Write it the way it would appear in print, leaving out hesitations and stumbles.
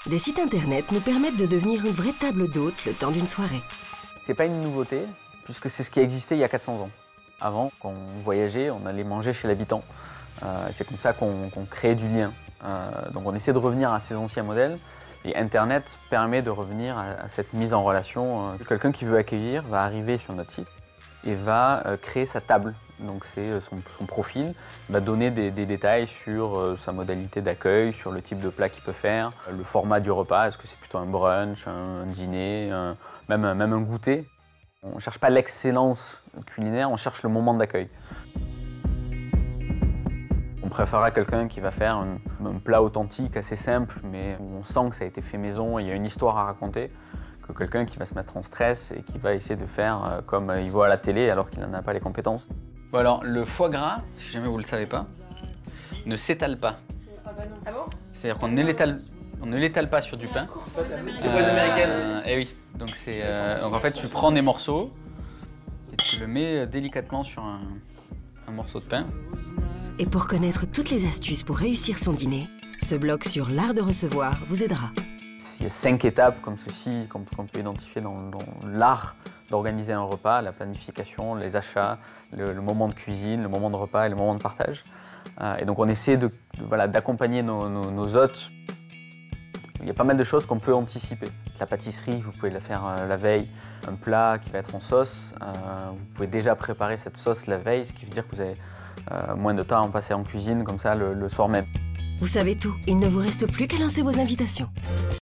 Des sites internet nous permettent de devenir une vraie table d'hôte le temps d'une soirée. C'est pas une nouveauté, puisque c'est ce qui existait il y a 400 ans. Avant, quand on voyageait, on allait manger chez l'habitant. C'est comme ça qu'on crée du lien. Donc on essaie de revenir à ces anciens modèles. Et Internet permet de revenir à cette mise en relation. Quelqu'un qui veut accueillir va arriver sur notre site et va créer sa table. Donc c'est son profil, il va donner des détails sur sa modalité d'accueil, sur le type de plat qu'il peut faire, le format du repas, est-ce que c'est plutôt un brunch, un dîner, même un goûter. On ne cherche pas l'excellence culinaire, on cherche le moment d'accueil. On préférera quelqu'un qui va faire un plat authentique, assez simple, mais où on sent que ça a été fait maison et il y a une histoire à raconter, que quelqu'un qui va se mettre en stress et qui va essayer de faire comme il voit à la télé alors qu'il n'en a pas les compétences. Bon alors, le foie gras, si jamais vous ne le savez pas, ne s'étale pas. Ah bon? C'est-à-dire qu'on ne l'étale pas sur du pain. C'est pour les américaines. Eh oui, donc, donc en fait tu prends des morceaux et tu le mets délicatement sur un morceau de pain. Et pour connaître toutes les astuces pour réussir son dîner, ce blog sur l'art de recevoir vous aidera. Il y a 5 étapes comme ceci qu'on peut identifier dans l'art d'organiser un repas, la planification, les achats, le moment de cuisine, le moment de repas et le moment de partage. Et donc on essaie d'accompagner nos hôtes. Il y a pas mal de choses qu'on peut anticiper. La pâtisserie, vous pouvez la faire la veille. Un plat qui va être en sauce, vous pouvez déjà préparer cette sauce la veille, ce qui veut dire que vous avez moins de temps à en passer en cuisine comme ça le soir même. Vous savez tout, il ne vous reste plus qu'à lancer vos invitations.